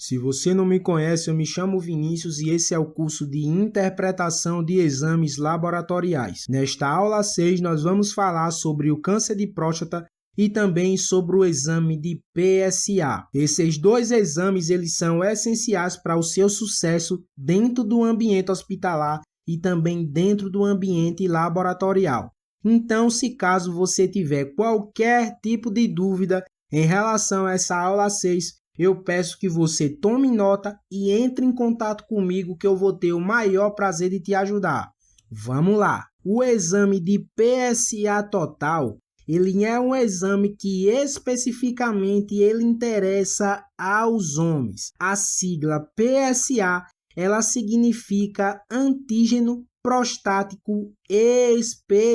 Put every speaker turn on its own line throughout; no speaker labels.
Se você não me conhece, eu me chamo Vinícius e esse é o curso de Interpretação de Exames Laboratoriais. Nesta aula 6, nós vamos falar sobre o câncer de próstata e também sobre o exame de PSA. Esses dois exames eles são essenciais para o seu sucesso dentro do ambiente hospitalar e também dentro do ambiente laboratorial. Então, se caso você tiver qualquer tipo de dúvida em relação a essa aula 6, eu peço que você tome nota e entre em contato comigo que eu vou ter o maior prazer de te ajudar. Vamos lá! O exame de PSA total, ele é um exame que especificamente ele interessa aos homens. A sigla PSA, ela significa antígeno prostático específico.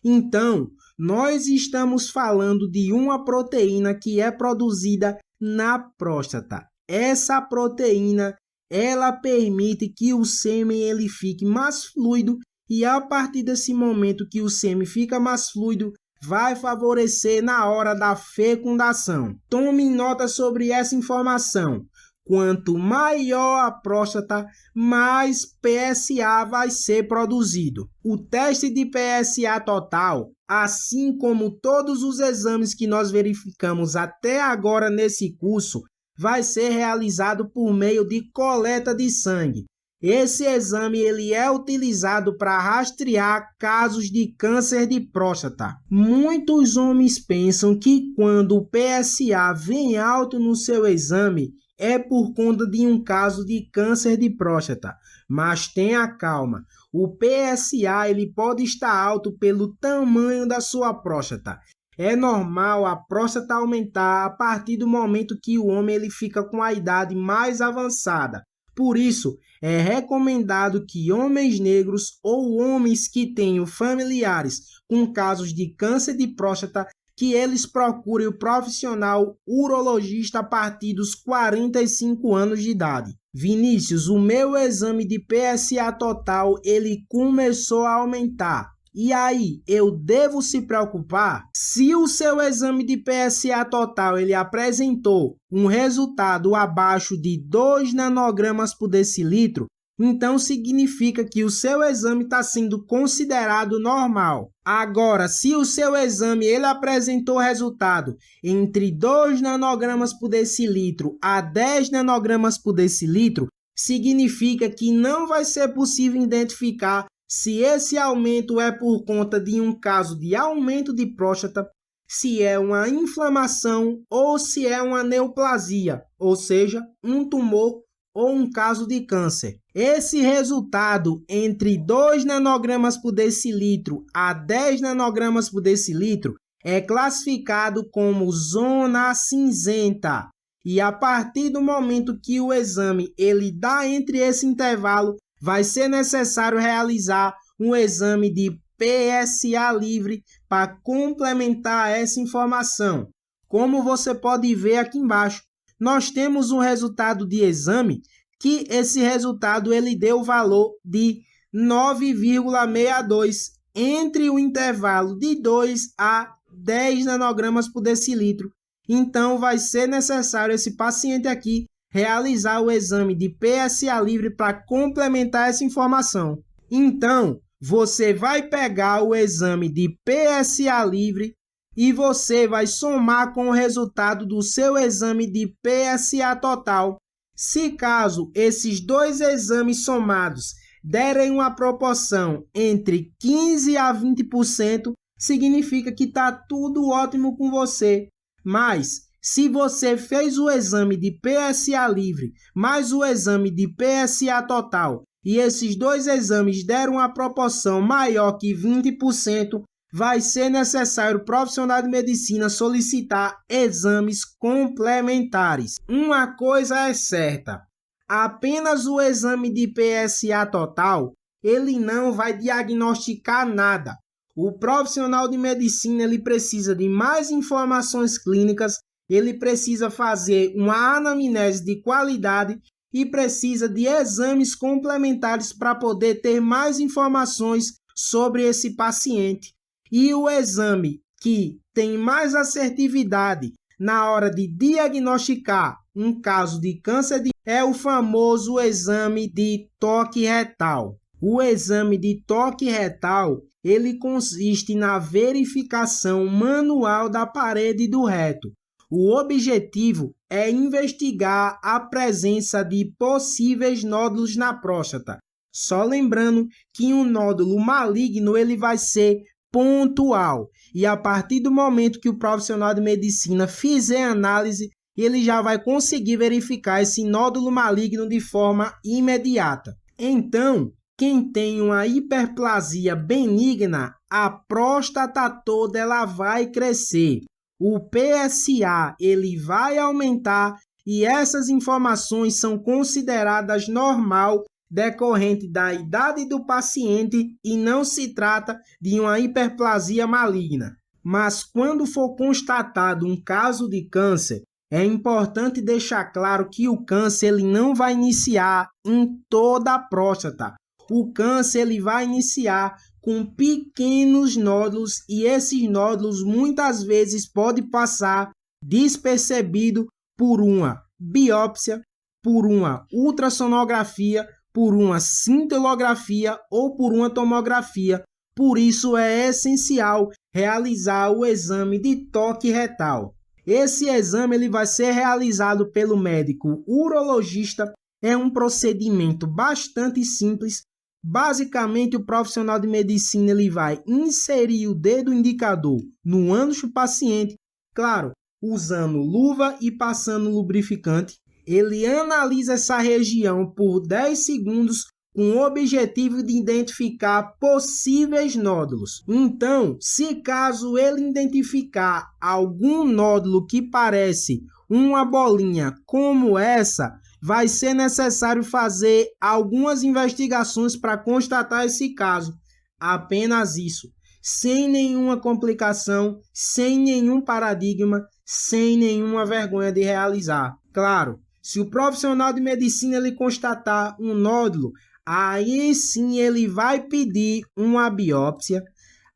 Então, nós estamos falando de uma proteína que é produzida na próstata. Essa proteína, ela permite que o sêmen ele fique mais fluido e a partir desse momento que o sêmen fica mais fluido, vai favorecer na hora da fecundação. Tome nota sobre essa informação. Quanto maior a próstata, mais PSA vai ser produzido. O teste de PSA total, assim como todos os exames que nós verificamos até agora nesse curso, vai ser realizado por meio de coleta de sangue. Esse exame ele é utilizado para rastrear casos de câncer de próstata. Muitos homens pensam que quando o PSA vem alto no seu exame, é por conta de um caso de câncer de próstata, mas tenha calma, o PSA ele pode estar alto pelo tamanho da sua próstata. É normal a próstata aumentar a partir do momento que o homem ele fica com a idade mais avançada. Por isso, é recomendado que homens negros ou homens que tenham familiares com casos de câncer de próstata que eles procurem o profissional urologista a partir dos 45 anos de idade. Vinícius, o meu exame de PSA total, ele começou a aumentar. E aí, eu devo se preocupar? Se o seu exame de PSA total ele apresentou um resultado abaixo de 2 nanogramas por decilitro, então significa que o seu exame está sendo considerado normal. Agora, se o seu exame ele apresentou resultado entre 2 nanogramas por decilitro a 10 nanogramas por decilitro, significa que não vai ser possível identificar se esse aumento é por conta de um caso de aumento de próstata, se é uma inflamação ou se é uma neoplasia, ou seja, um tumor ou um caso de câncer. Esse resultado entre 2 nanogramas por decilitro a 10 nanogramas por decilitro é classificado como zona cinzenta. E a partir do momento que o exame ele dá entre esse intervalo, vai ser necessário realizar um exame de PSA livre para complementar essa informação. Como você pode ver aqui embaixo, nós temos um resultado de exame que esse resultado ele deu o valor de 9,62 entre o intervalo de 2 a 10 nanogramas por decilitro. Então, vai ser necessário esse paciente aqui realizar o exame de PSA livre para complementar essa informação. Então, você vai pegar o exame de PSA livre e você vai somar com o resultado do seu exame de PSA total. Se caso esses dois exames somados derem uma proporção entre 15% a 20%, significa que está tudo ótimo com você. Mas, se você fez o exame de PSA livre mais o exame de PSA total e esses dois exames deram uma proporção maior que 20%, vai ser necessário o profissional de medicina solicitar exames complementares. Uma coisa é certa, apenas o exame de PSA total, ele não vai diagnosticar nada. O profissional de medicina ele precisa de mais informações clínicas, ele precisa fazer uma anamnese de qualidade e precisa de exames complementares para poder ter mais informações sobre esse paciente. E o exame que tem mais assertividade na hora de diagnosticar um caso de câncer é o famoso exame de toque retal. O exame de toque retal, ele consiste na verificação manual da parede do reto. O objetivo é investigar a presença de possíveis nódulos na próstata. Só lembrando que um nódulo maligno ele vai ser pontual. E a partir do momento que o profissional de medicina fizer análise, ele já vai conseguir verificar esse nódulo maligno de forma imediata. Então, quem tem uma hiperplasia benigna, a próstata toda ela vai crescer. O PSA ele vai aumentar e essas informações são consideradas normal decorrente da idade do paciente e não se trata de uma hiperplasia maligna. Mas quando for constatado um caso de câncer, é importante deixar claro que o câncer ele não vai iniciar em toda a próstata. O câncer ele vai iniciar com pequenos nódulos e esses nódulos muitas vezes podem passar despercebido por uma biópsia, por uma ultrassonografia, por uma cintilografia ou por uma tomografia. Por isso é essencial realizar o exame de toque retal. Esse exame ele vai ser realizado pelo médico urologista. É um procedimento bastante simples. Basicamente, o profissional de medicina ele vai inserir o dedo indicador no ânus do paciente, claro, usando luva e passando lubrificante. Ele analisa essa região por 10 segundos com o objetivo de identificar possíveis nódulos. Então, se caso ele identificar algum nódulo que parece uma bolinha como essa, vai ser necessário fazer algumas investigações para constatar esse caso. Apenas isso, sem nenhuma complicação, sem nenhum paradigma, sem nenhuma vergonha de realizar. Claro, se o profissional de medicina ele constatar um nódulo, aí sim ele vai pedir uma biópsia,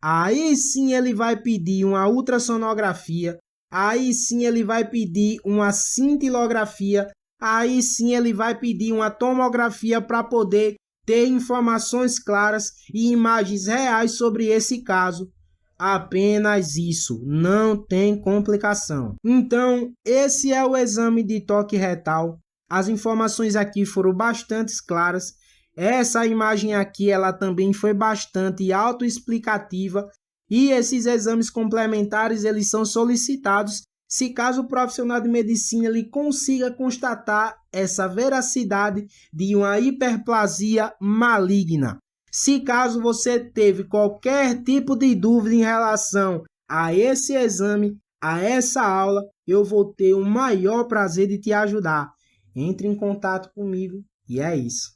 aí sim ele vai pedir uma ultrassonografia, aí sim ele vai pedir uma cintilografia, aí sim ele vai pedir uma tomografia para poder ter informações claras e imagens reais sobre esse caso. Apenas isso, não tem complicação. Então, esse é o exame de toque retal. As informações aqui foram bastante claras. Essa imagem aqui, ela também foi bastante autoexplicativa. E esses exames complementares, eles são solicitados se caso o profissional de medicina ele consiga constatar essa veracidade de uma hiperplasia maligna. Se caso você teve qualquer tipo de dúvida em relação a esse exame, a essa aula, eu vou ter o maior prazer de te ajudar. Entre em contato comigo e é isso.